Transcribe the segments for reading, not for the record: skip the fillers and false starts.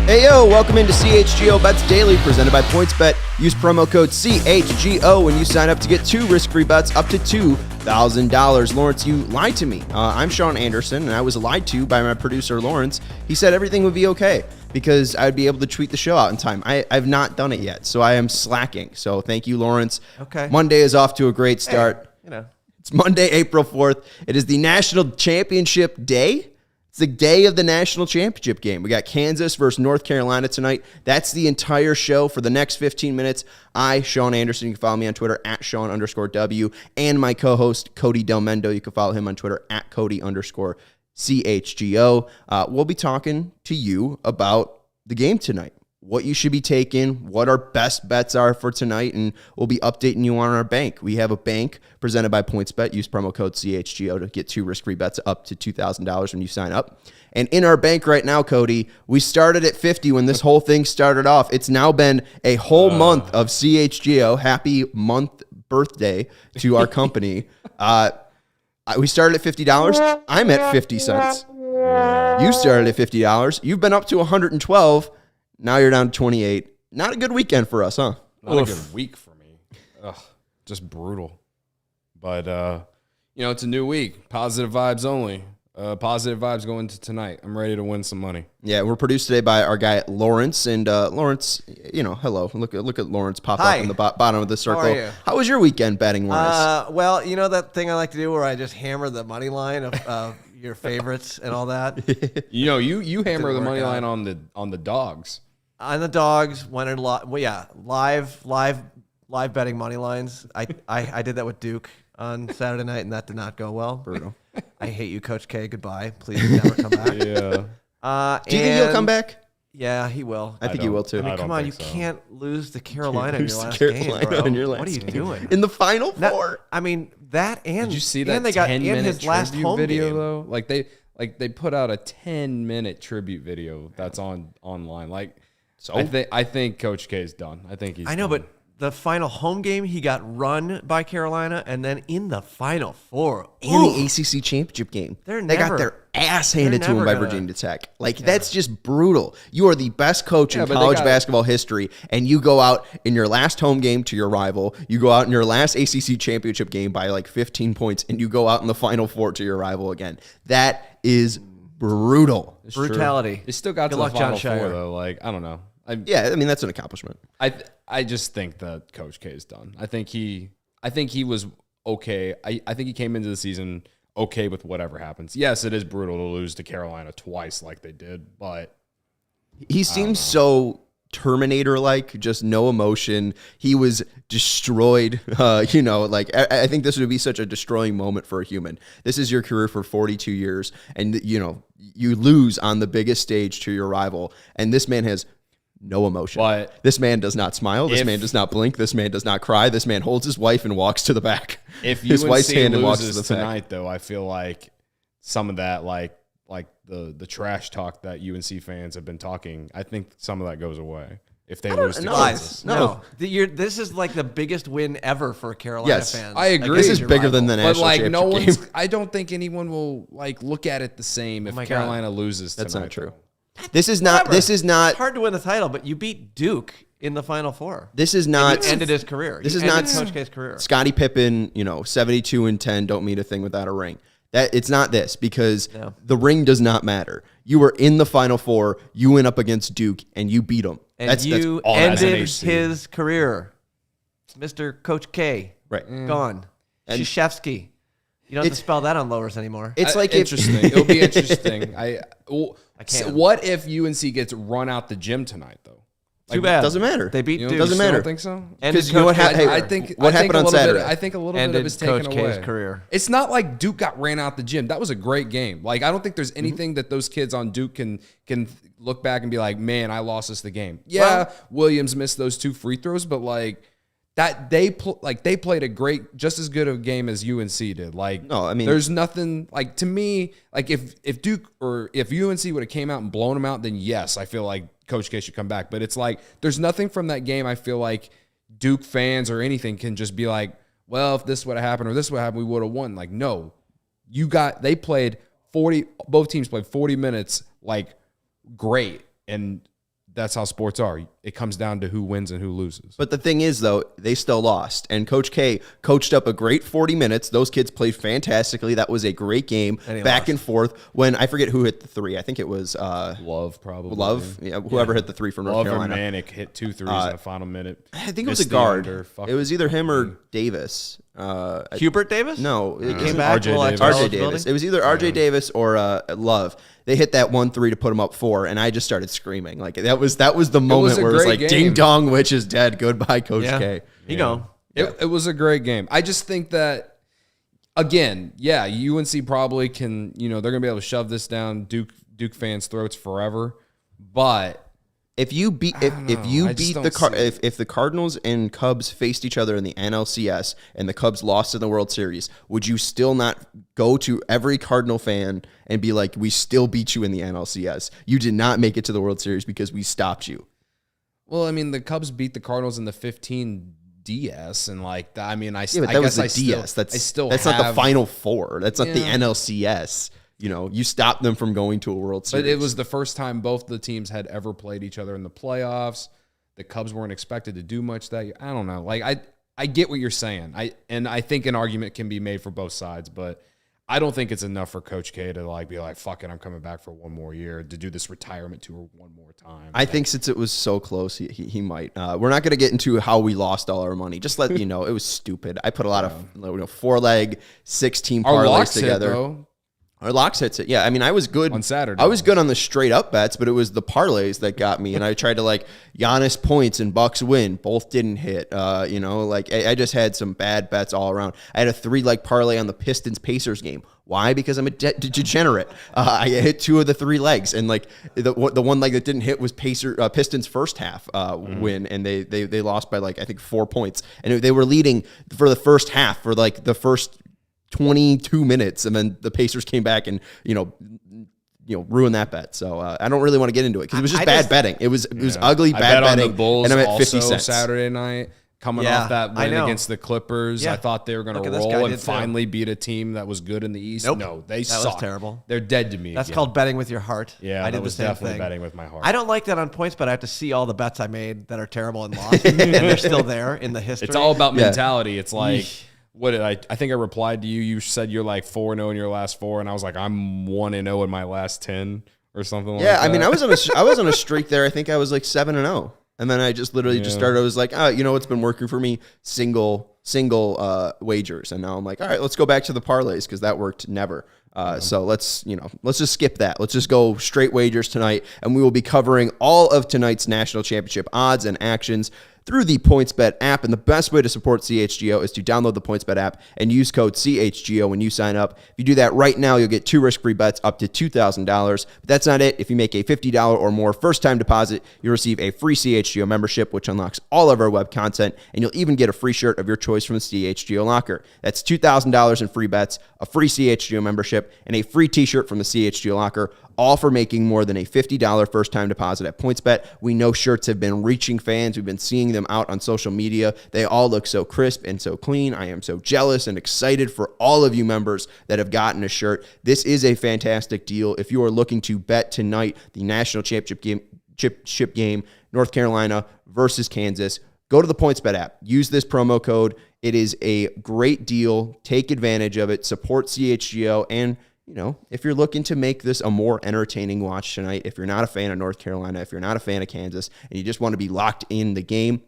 Hey, yo, welcome into CHGO Bets Daily, presented by PointsBet. Use promo code CHGO when you sign up to get 2 risk-free bets up to $2,000. Lawrence, you lied to me. I'm Sean Anderson, and I was lied to by my producer, Lawrence. He said everything would be okay because I'd be able to tweet the show out in time. I've not done it yet, so I am slacking. So thank you, Lawrence. Okay. Monday is off to a great start. Hey, It's Monday, April 4th. It is the National Championship Day. It's the day of the national championship game. We got Kansas versus North Carolina tonight. That's the entire show for the next 15 minutes. I, Sean Anderson, you can follow me on Twitter at Sean_W, and my co-host, Cody Delmendo. You can follow him on Twitter at Cody_CHGO. We'll be talking to you about the game tonight, what you should be taking, what our best bets are for tonight, and we'll be updating you on our bank. We have a bank presented by PointsBet. Use promo code CHGO to get 2 risk-free bets up to $2,000 when you sign up. And in our bank right now, Cody, we started at 50 when this whole thing started off. It's now been a whole month of CHGO. Happy month birthday to our company. We started at $50. I'm at 50 cents. You started at $50. You've been up to 112. Now you're down to 28. Not a good weekend for us, huh? Not a good week for me. Ugh, just brutal. But, it's a new week. Positive vibes only. Positive vibes going into tonight. I'm ready to win some money. Yeah, we're produced today by our guy, Lawrence. And Lawrence, hello. Look at Lawrence pop up in the bottom of the circle. How are you? How was your weekend betting wise? Well, you know that thing I like to do where I just hammer the money line of your favorites and all that? You hammer the money line on the dogs. On the dogs, went in live betting money lines. I did that with Duke on Saturday night, and that did not go well. Brutal. I hate you, Coach K. Goodbye. Please never come back. Yeah. Do you think he'll come back? Yeah, he will. I think he will too. I mean, come on, you can't lose to Carolina in your last game, bro. What are you doing? In the Final Four? I mean, that and Did you see that they got 10-minute his last tribute home video game. though? They put out a 10-minute tribute video that's online. I think Coach K is done. I think he's. I know, done. but the final home game, he got run by Carolina, and then in the Final Four, And the ACC championship game. They got their ass handed to them by Virginia Tech. That's just brutal. You are the best coach in college basketball history, and you go out in your last home game to your rival. You go out in your last ACC championship game by 15 points, and you go out in the Final Four to your rival again. That is brutal. It's brutality. True. They still got Good to luck, the Final John Shire. Four though. I don't know. That's an accomplishment. I just think that Coach K is done. I think he was okay. I think he came into the season okay with whatever happens. Yes, it is brutal to lose to Carolina twice like they did, but he seems so Terminator-like, just no emotion. He was destroyed. I think this would be such a destroying moment for a human. This is your career for 42 years, and you lose on the biggest stage to your rival, and this man has no emotion. But this man does not smile. This man does not blink. This man does not cry. This man holds his wife and walks to the back. If his UNC wife's hand and walks to the loses tonight, though, I feel like some of that, like the trash talk that UNC fans have been talking, I think some of that goes away if they lose to Kansas. No. This is like the biggest win ever for Carolina fans. I agree. This is bigger than the national championship game. I don't think anyone will look at it the same if Carolina loses tonight. That's not true. This is not. It's hard to win the title, but you beat Duke in the Final Four. This is not. You ended his career. This is not Coach K's career. Scottie Pippen, 72-10, don't mean a thing without a ring. It's not this because the ring does not matter. You were in the Final Four. You went up against Duke and you beat them. And that's you all ended his career, Mr. Coach K. Right, gone. And Krzyzewski. You don't have to spell that on lowers anymore. It's interesting. It'll be interesting. I can't. What if UNC gets run out the gym tonight, though? Too bad. Doesn't matter. They beat Duke. Doesn't matter. Don't think so? Because what happened? What happened on Saturday? I think a little bit of it's taken Coach away. K's career. It's not like Duke got ran out the gym. That was a great game. I don't think there's anything that those kids on Duke can look back and be like, man, I lost us the game. Yeah, Williams missed those 2 free throws, but that they played a great, just as good a game as UNC did. There's nothing to me. If Duke or if UNC would have came out and blown them out, then yes, I feel like Coach K should come back. But it's there's nothing from that game. I feel like Duke fans or anything can just be like, well, if this would have happened or this would have happened, we would have won. No, they played 40. Both teams played 40 minutes, great, and that's how sports are. It comes down to who wins and who loses. But the thing is, though, they still lost. And Coach K coached up a great 40 minutes. Those kids played fantastically. That was a great game, back and forth. When I forget who hit the three. I think it was Love, probably. Love, yeah, whoever hit the three from North Carolina. Love or Manic hit 2 threes in the final minute. I think it was a guard. It was either him or Davis. Hubert Davis? No, He came back. RJ Davis. It was either RJ Davis or Love. They hit that 1-3 to put him up 4, and I just started screaming. Like that was the moment where it was like, game. Ding dong, witch is dead. Goodbye, Coach K. You go. It was a great game. I just think that, again, UNC probably can, they're going to be able to shove this down Duke fans' throats forever. But if the Cardinals and Cubs faced each other in the NLCS and the Cubs lost in the World Series, would you still not go to every Cardinal fan and be like, we still beat you in the NLCS? You did not make it to the World Series because we stopped you. Well, I mean, the Cubs beat the Cardinals in the 15 DS, and like that. I mean, that was the DS. That's not the Final Four. That's not the NLCS. You stopped them from going to a World Series. But it was the first time both the teams had ever played each other in the playoffs. The Cubs weren't expected to do much that year. I don't know. Like I get what you're saying. I think an argument can be made for both sides, but I don't think it's enough for Coach K to be like, fuck it, I'm coming back for one more year, to do this retirement tour one more time. I think since it was so close, he might. We're not going to get into how we lost all our money. Just let you know, it was stupid. I put a lot of 4-leg, 6-team parlays together. Our locks hits it. Yeah, I mean, I was good on Saturday. I was good on the straight up bets, but it was the parlays that got me. And I tried to Giannis points and Bucks win. Both didn't hit. I just had some bad bets all around. I had a 3-leg parlay on the Pistons Pacers game. Why? Because I'm a degenerate. I hit 2 of the 3 legs, and the one leg that didn't hit was Pistons first half win, and they lost by I think 4 points, and they were leading for the first half for the first 22 minutes, and then the Pacers came back and ruined that bet. So I don't really want to get into it because it was just bad betting. It was ugly bad betting. On the Bulls, and I'm at 50 cents Saturday night. Coming off that win against the Clippers, I thought they were going to roll and finally beat a team that was good in the East. Nope. No, they suck. That was terrible. They're dead to me. That's called betting with your heart. Yeah, I did was the same definitely thing. betting with my heart. I don't like that on points, but I have to see all the bets I made that are terrible and lost, and they're still there in the history. It's all about mentality. It's like, what did I think I replied to you. You said you're 4-0 in your last 4, and I was like, I'm 1-0 in my last 10 or something like that. Yeah, I mean, I was on a streak there. I think I was 7-0. And then I just literally just started. I was like, what's been working for me? Single wagers. And now I'm like, all right, let's go back to the parlays because that worked never. So let's just skip that. Let's just go straight wagers tonight. And we will be covering all of tonight's national championship odds and actions through the PointsBet app. And the best way to support CHGO is to download the PointsBet app and use code CHGO when you sign up. If you do that right now, you'll get 2 risk-free bets up to $2,000. But that's not it. If you make a $50 or more first-time deposit, you'll receive a free CHGO membership, which unlocks all of our web content, and you'll even get a free shirt of your choice from the CHGO locker. That's $2,000 in free bets, a free CHGO membership, and a free t-shirt from the CHGO locker, all for making more than a $50 first-time deposit at PointsBet. We know shirts have been reaching fans. We've been seeing them out on social media. They all look so crisp and so clean. I am so jealous and excited for all of you members that have gotten a shirt. This is a fantastic deal. If you are looking to bet tonight, the national championship game, North Carolina versus Kansas, go to the PointsBet app. Use this promo code. It is a great deal. Take advantage of it. Support CHGO. And if you're looking to make this a more entertaining watch tonight, if you're not a fan of North Carolina, if you're not a fan of Kansas, and you just want to be locked in the game,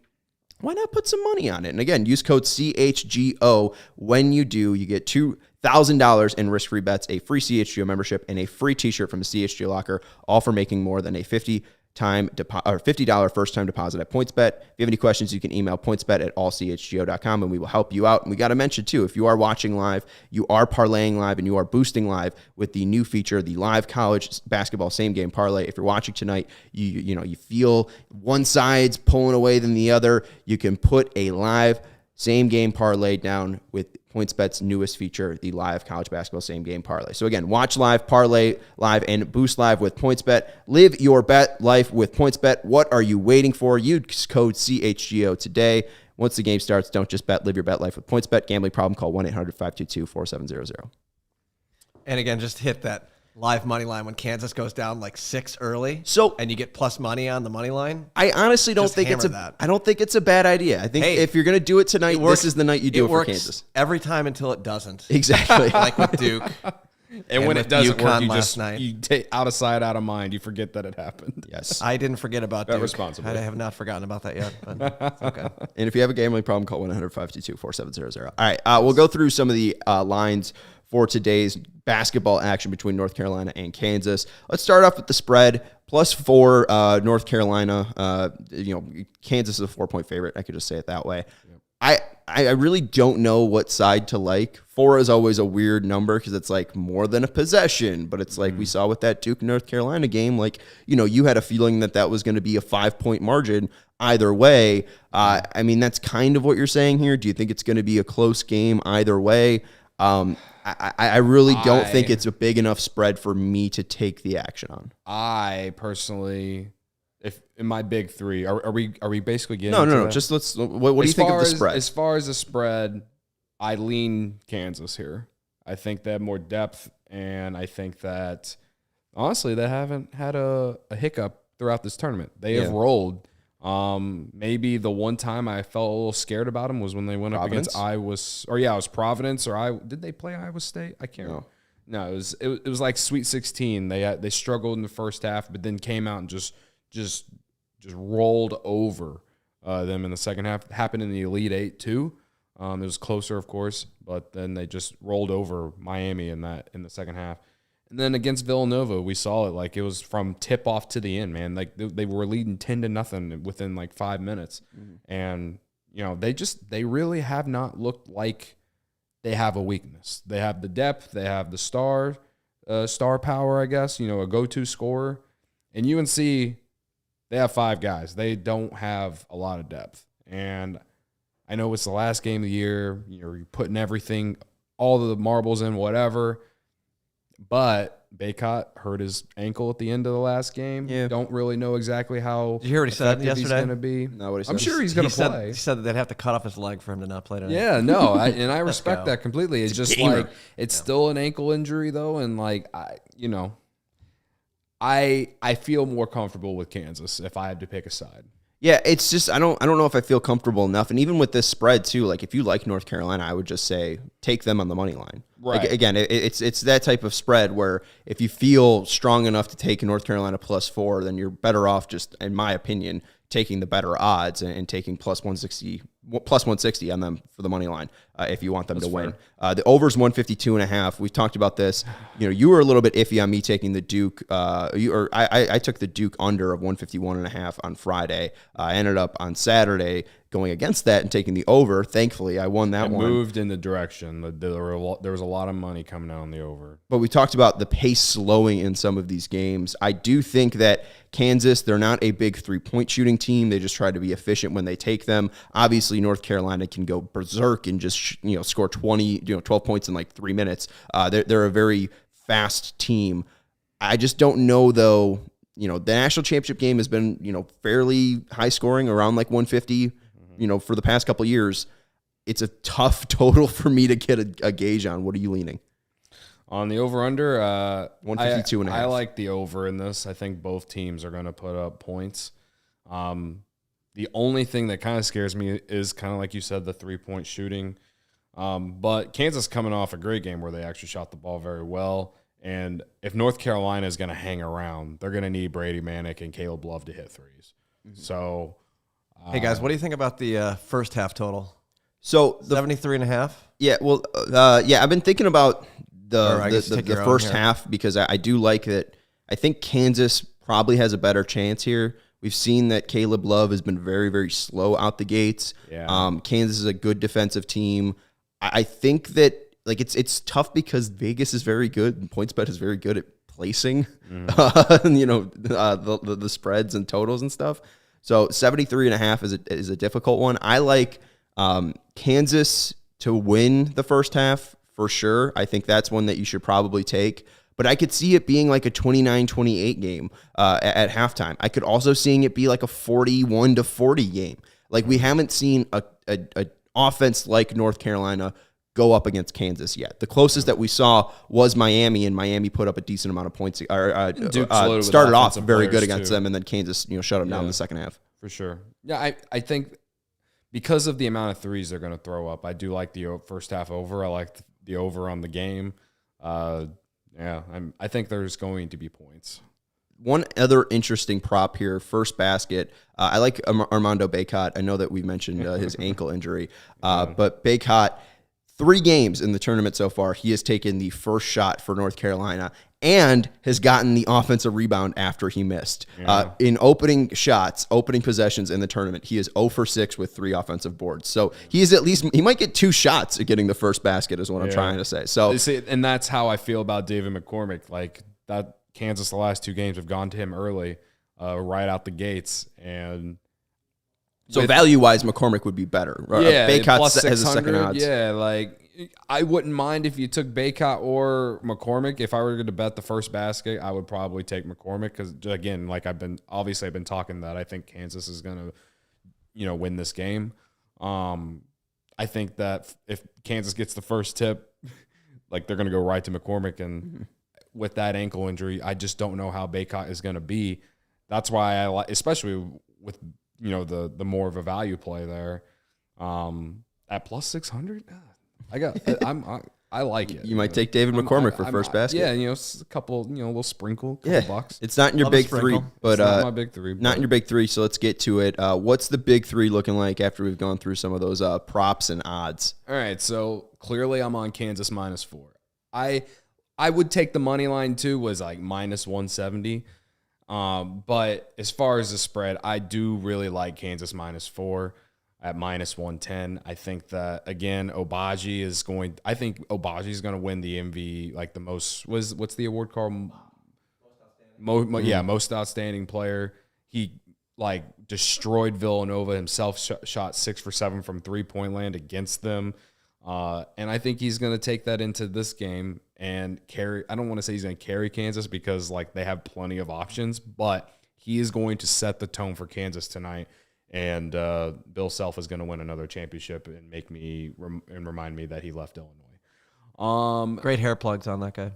why not put some money on it? And again, use code CHGO. When you do, you get $2,000 in risk-free bets, a free CHGO membership, and a free t-shirt from the CHGO locker, all for making more than a $50 first-time deposit at PointsBet. If you have any questions, you can email pointsbet@allchgo.com, and we will help you out. And we got to mention, too, if you are watching live, you are parlaying live, and you are boosting live with the new feature, the live college basketball same-game parlay. If you're watching tonight, you feel one side's pulling away than the other, you can put a live same-game parlay down with PointsBet's newest feature, the live college basketball same-game parlay. So again, watch live, parlay live, and boost live with PointsBet. Live your bet life with PointsBet. What are you waiting for? Use code CHGO today. Once the game starts, don't just bet. Live your bet life with PointsBet. Gambling problem? Call 1-800-522-4700. And again, just hit that live money line when Kansas goes down like 6 early. So- and you get plus money on the money line. I honestly don't Just think it's hammer that. I don't think it's a bad idea. I think Hey, if you're going to do it tonight, this is the night you do it for works Kansas. every time until it doesn't. Exactly. Like with Duke. And when with it doesn't work, UConn you last just night. you take out of sight, out of mind. You forget that it happened. Yes. I didn't forget about Bet Duke. responsibly. I have not forgotten about that yet. But it's okay. And if you have a gambling problem, call 1-800-522-4700. All right, we'll go through some of the lines for today's basketball action between North Carolina and Kansas. Let's start off with the spread. +4 North Carolina. Kansas is a 4-point favorite. I could just say it that way. Yep. I really don't know what side to like. 4 is always a weird number because it's like more than a possession, but it's like we saw with that Duke North Carolina game. Like, you had a feeling that was going to be a 5-point margin either way. I mean, that's kind of what you're saying here. Do you think it's going to be a close game either way? I really don't think it's a big enough spread for me to take the action on. I personally, if in my big 3, are we basically getting No. that? Just let's. What do you think of the spread? As far as the spread, I lean Kansas here. I think they have more depth, and I think that honestly they haven't had a hiccup throughout this tournament. They have rolled. Maybe the one time I felt a little scared about them was when they went up against Iowa, it was Providence, did they play Iowa State? I can't remember. No, it was like Sweet 16. They struggled in the first half, but then came out and just rolled over them in the second half. It happened in the Elite Eight too. It was closer, of course, but then they just rolled over Miami in the second half. And then against Villanova, we saw it. Like, it was from tip off to the end, man. Like, they were leading 10-0 within like 5 minutes. Mm-hmm. And, they really have not looked like they have a weakness. They have the depth. They have the star power, I guess, a go-to scorer. And UNC, they have 5 guys. They don't have a lot of depth. And I know it's the last game of the year. You're putting everything, all the marbles in, whatever. But Baycott hurt his ankle at the end of the last game. Yeah. Don't really know exactly how Did you hear what he said yesterday? He's going to be. No, what he said. I'm sure he's going to play. He said that they'd have to cut off his leg for him to not play tonight. Yeah, no, and I respect that completely. It's just gamer. like it's still an ankle injury though, and like I feel more comfortable with Kansas if I had to pick a side. Yeah, it's just I don't know if I feel comfortable enough. And even with this spread too, like if you like North Carolina, I would just say take them on the money line. Right. Like, again, it's that type of spread where if you feel strong enough to take North Carolina +4, then you're better off just, in my opinion, taking the better odds and taking +160 on them for the money line if you want them to win. The over's 152.5. We've talked about this. You were a little bit iffy on me taking the Duke. I took the Duke under of 151.5 on Friday. I ended up on Saturday going against that and taking the over. Thankfully, I won that one. Moved in the direction. There was a lot of money coming out on the over. But we talked about the pace slowing in some of these games. I do think that Kansas, they're not a big 3-point shooting team. They just try to be efficient when they take them. Obviously, North Carolina can go berserk and just score 12 points in like 3 minutes. They're a very fast team. I just don't know though. The national championship game has been fairly high scoring, around like 150. For the past couple of years. It's a tough total for me to get a gauge on. What are you leaning? On the over-under, 152.5. I like the over in this. I think both teams are going to put up points. The only thing that kind of scares me is kind of like you said, the 3-point shooting. But Kansas coming off a great game where they actually shot the ball very well. And if North Carolina is going to hang around, they're going to need Brady Manick and Caleb Love to hit threes. Mm-hmm. So... Hey guys, what do you think about the first half total? So 73.5. Yeah, well, I've been thinking about the first half because I do like that. I think Kansas probably has a better chance here. We've seen that Caleb Love has been very, very slow out the gates. Yeah. Kansas is a good defensive team. I think that like it's tough because Vegas is very good and PointsBet is very good at placing, the spreads and totals and stuff. So 73.5 is a difficult one. I like Kansas to win the first half for sure. I think that's one that you should probably take. But I could see it being like a 29-28 game at halftime. I could also seeing it be like a 41-40 game. Like we haven't seen a offense like North Carolina go up against Kansas yet. The closest that we saw was Miami, and Miami put up a decent amount of points. Started off very good against them, and then Kansas, shut them down in the second half. For sure. Yeah, I think because of the amount of threes they're going to throw up, I do like the first half over. I like the over on the game. I think there's going to be points. One other interesting prop here, first basket. I like Armando Bacot. I know that we mentioned his ankle injury, but Bacot, 3 games in the tournament so far, he has taken the first shot for North Carolina and has gotten the offensive rebound after he missed. In opening possessions in the tournament, he is 0 for 6 with 3 offensive boards. So he might get 2 shots at getting the first basket is what I'm trying to say. So, and that's how I feel about David McCormick. Like that, Kansas, the last 2 games have gone to him early, right out the gates. And so value-wise, McCormick would be better. Yeah, Bacot plus has a second odds. Yeah, like I wouldn't mind if you took Bacot or McCormick. If I were going to bet the first basket, I would probably take McCormick because, again, like I've been talking that I think Kansas is going to, win this game. I think that if Kansas gets the first tip, like they're going to go right to McCormick, and with that ankle injury, I just don't know how Bacot is going to be. That's why I like, especially with the more of a value play there, at plus 600. I like it. You might take David McCormick for first basket. Yeah, a couple, a little sprinkle, couple bucks. It's not in your big 3, but it's not my big 3. Not in your big 3. So let's get to it. What's the big 3 looking like after we've gone through some of those props and odds? All right, so clearly I'm on Kansas -4. I would take the money line too. Was like -170. But as far as the spread, I do really like Kansas -4 at -110. I think that, again, Obagi is going to win the MV, like the most, what's the award called? Most outstanding player. He destroyed Villanova himself, shot 6 for 7 from 3-point land against them. And I think he's going to take that into this game and carry. I don't want to say he's going to carry Kansas because they have plenty of options, but he is going to set the tone for Kansas tonight. And Bill Self is going to win another championship and make me remind me that he left Illinois. Great hair plugs on that guy.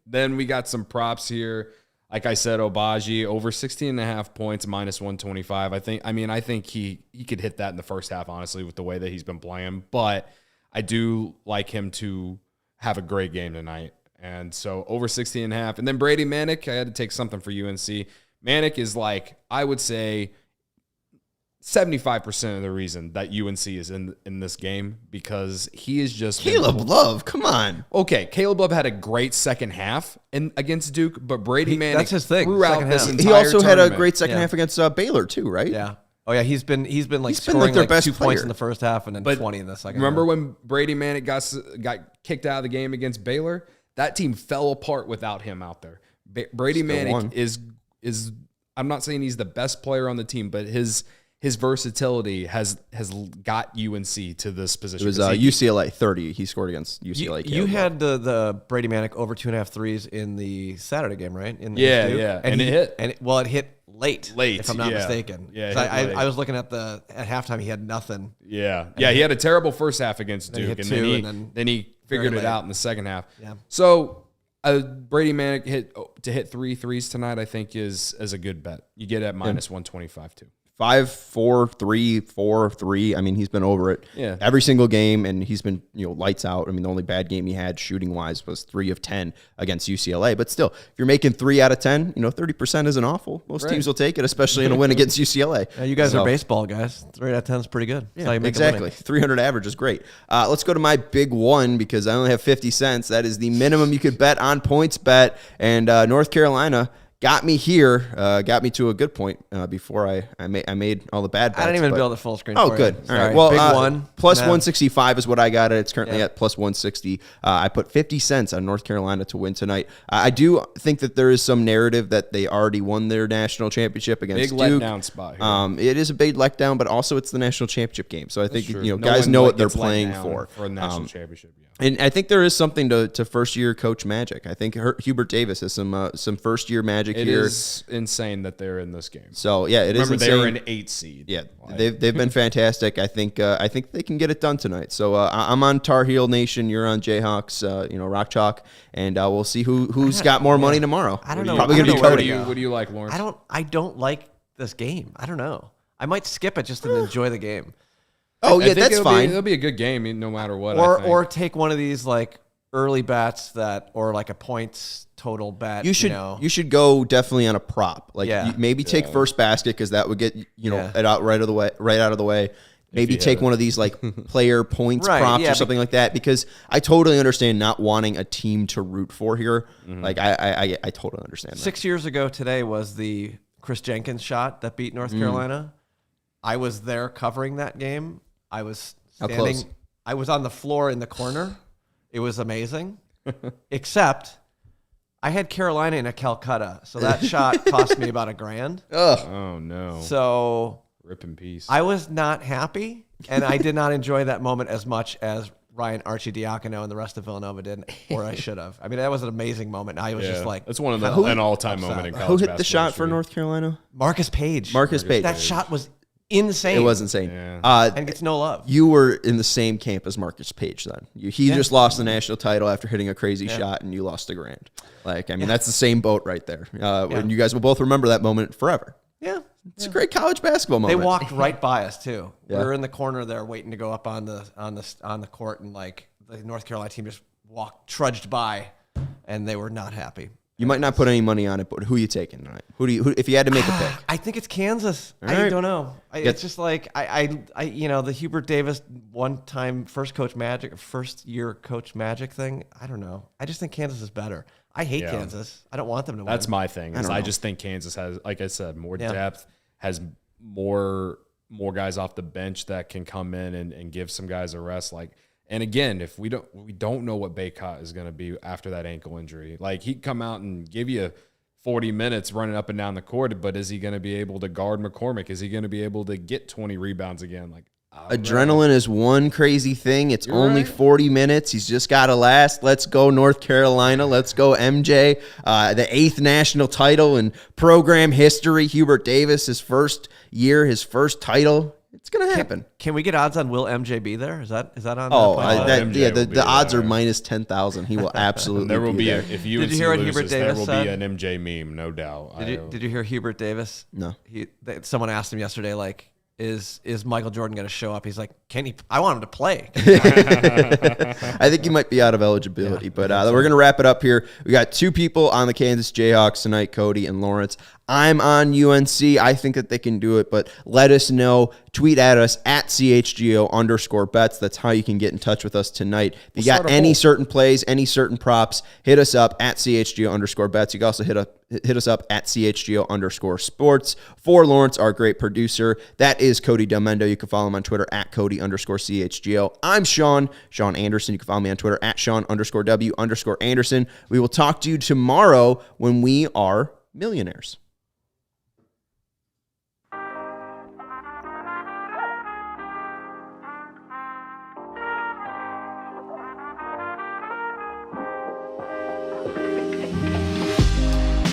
Then we got some props here. Like I said, Obagi over 16.5 points, -125. I think he could hit that in the first half, honestly, with the way that he's been playing. But I do like him to have a great game tonight. And so over 16.5. And then Brady Manick, I had to take something for UNC. Manick is I would say 75% of the reason that UNC is in this game because he is just Caleb Love. Come on. Okay, Caleb Love had a great second half against Duke, but Brady Manick, that's his thing. Throughout this entire he also had a tournament. great second half against Baylor too, right? Yeah. Oh yeah, he's been scoring their best 2 player. points in the first half and then 20 in the second. Remember half. when Brady Manick got kicked out of the game against Baylor? That team fell apart without him out there. Brady Manick is I'm not saying he's the best player on the team, but his versatility has got UNC to this position. It was UCLA 30. He scored against UCLA. You had the Brady Manick over 2.5 threes in the Saturday game, right? And it hit. And it hit late, if I'm not mistaken. Yeah, I was looking at halftime. He had nothing. Yeah, he had a terrible first half against Duke, and then he figured it out in the second half. Yeah. So Brady Manick hit 3 threes tonight, I think is a good bet. You get at -125 too. 5, 4, 3, 4, 3. I mean, he's been over it every single game, and he's been lights out. I mean, the only bad game he had shooting wise was 3 of 10 against UCLA. But still, if you're making 3 out of 10, 30% isn't awful. Most teams will take it, especially in a win against UCLA. Yeah, you guys are baseball guys. 3 out of 10 is pretty good. That's how you make exactly. 300 average is great. Let's go to my big one because I only have 50 cents. That is the minimum you could bet on points bet, and North Carolina got me here, got me to a good point before I made all the bad bets. I didn't even build a full screen. Oh, for good. You. All right. Well, big one. Plus 165 is what I got it. It's currently at plus 160. I put 50 cents on North Carolina to win tonight. I do think that there is some narrative that they already won their national championship against Duke. Big letdown spot here. It is a big letdown, but also it's the national championship game. So I think guys know what they're playing for. For the national championship, yeah. And I think there is something to first-year coach magic. I think Hubert Davis has some first-year magic here. It is insane that they're in this game. So yeah, it is Remember, insane. they were an 8 seed. Yeah, they've been fantastic. I think they can get it done tonight. So I'm on Tar Heel Nation. You're on Jayhawks. Rock Chalk, and we'll see who's got more money tomorrow. I don't know. Probably gonna be Cody. What do you like, Lawrence? I don't like this game. I don't know. I might skip it just to enjoy the game. Oh yeah, I think that's fine. It'll be a good game no matter what. Or take one of these like early bets or like a points total bet. You should go definitely on a prop. Like maybe take first basket because that would get it out right out of the way. Maybe take one of these like player points props or something like that, because I totally understand not wanting a team to root for here. Mm-hmm. Like I totally understand that. 6 years ago today was the Chris Jenkins shot that beat North Carolina. I was there covering that game. I was standing. How close? I was on the floor in the corner. It was amazing. Except I had Carolina in a Calcutta, so that shot cost me about $1,000. Oh no. So rip in peace. I was not happy, and I did not enjoy that moment as much as Ryan Arcidiacono and the rest of Villanova did, or I should have. I mean, that was an amazing moment. I was just like, that's one of an all-time moment in college Who hit the basketball shot history. for North Carolina? Marcus Page. Marcus Page. That shot was insane. It was insane. Yeah. And gets no love. You were in the same camp as Marcus Page then. He just lost the national title after hitting a crazy shot, and you lost $1,000. Like, I mean, that's the same boat right there. And you guys will both remember that moment forever. Yeah. It's a great college basketball moment. They walked right by us too. Yeah. We were in the corner there waiting to go up on the court, and like the North Carolina team just trudged by, and they were not happy. You might not put any money on it, but who are you taking tonight? Who if you had to make a pick? I think it's Kansas. Right. I don't know. It's just like the Hubert Davis one-time first-year coach magic thing. I don't know. I just think Kansas is better. I hate Kansas. I don't want them to win. That's my thing. I just think Kansas has, like I said, more depth, has more guys off the bench that can come in and give some guys a rest. Like, and again, if we don't know what Baycott is going to be after that ankle injury. Like, he'd come out and give you 40 minutes running up and down the court, but is he going to be able to guard McCormick? Is he going to be able to get 20 rebounds again? Like, adrenaline is one crazy thing. It's only 40 minutes. He's just got to last. Let's go North Carolina. Let's go MJ. The 8th national title in program history. Hubert Davis, his first year, his first title. It's going to happen. Can we get odds on will MJ be there? Is that on? The odds are minus 10,000. He will absolutely. There will be there. if you hear what Hubert there Davis will said? be an MJ meme, no doubt. Did you hear Hubert Davis? No. Someone asked him yesterday, like, is Michael Jordan going to show up? He's like, I want him to play. I think he might be out of eligibility, but we're going to wrap it up here. We got 2 people on the Kansas Jayhawks tonight, Cody and Lawrence. I'm on UNC. I think that they can do it, but let us know. Tweet at us at CHGO_bets. That's how you can get in touch with us tonight. If you got any certain plays, any certain props, hit us up at CHGO_bets. You can also hit us up at CHGO_sports. For Lawrence, our great producer, that is Cody Delmendo. You can follow him on Twitter at Cody_CHGO. I'm Sean Anderson. You can follow me on Twitter at Sean_W_Anderson. We will talk to you tomorrow when we are millionaires.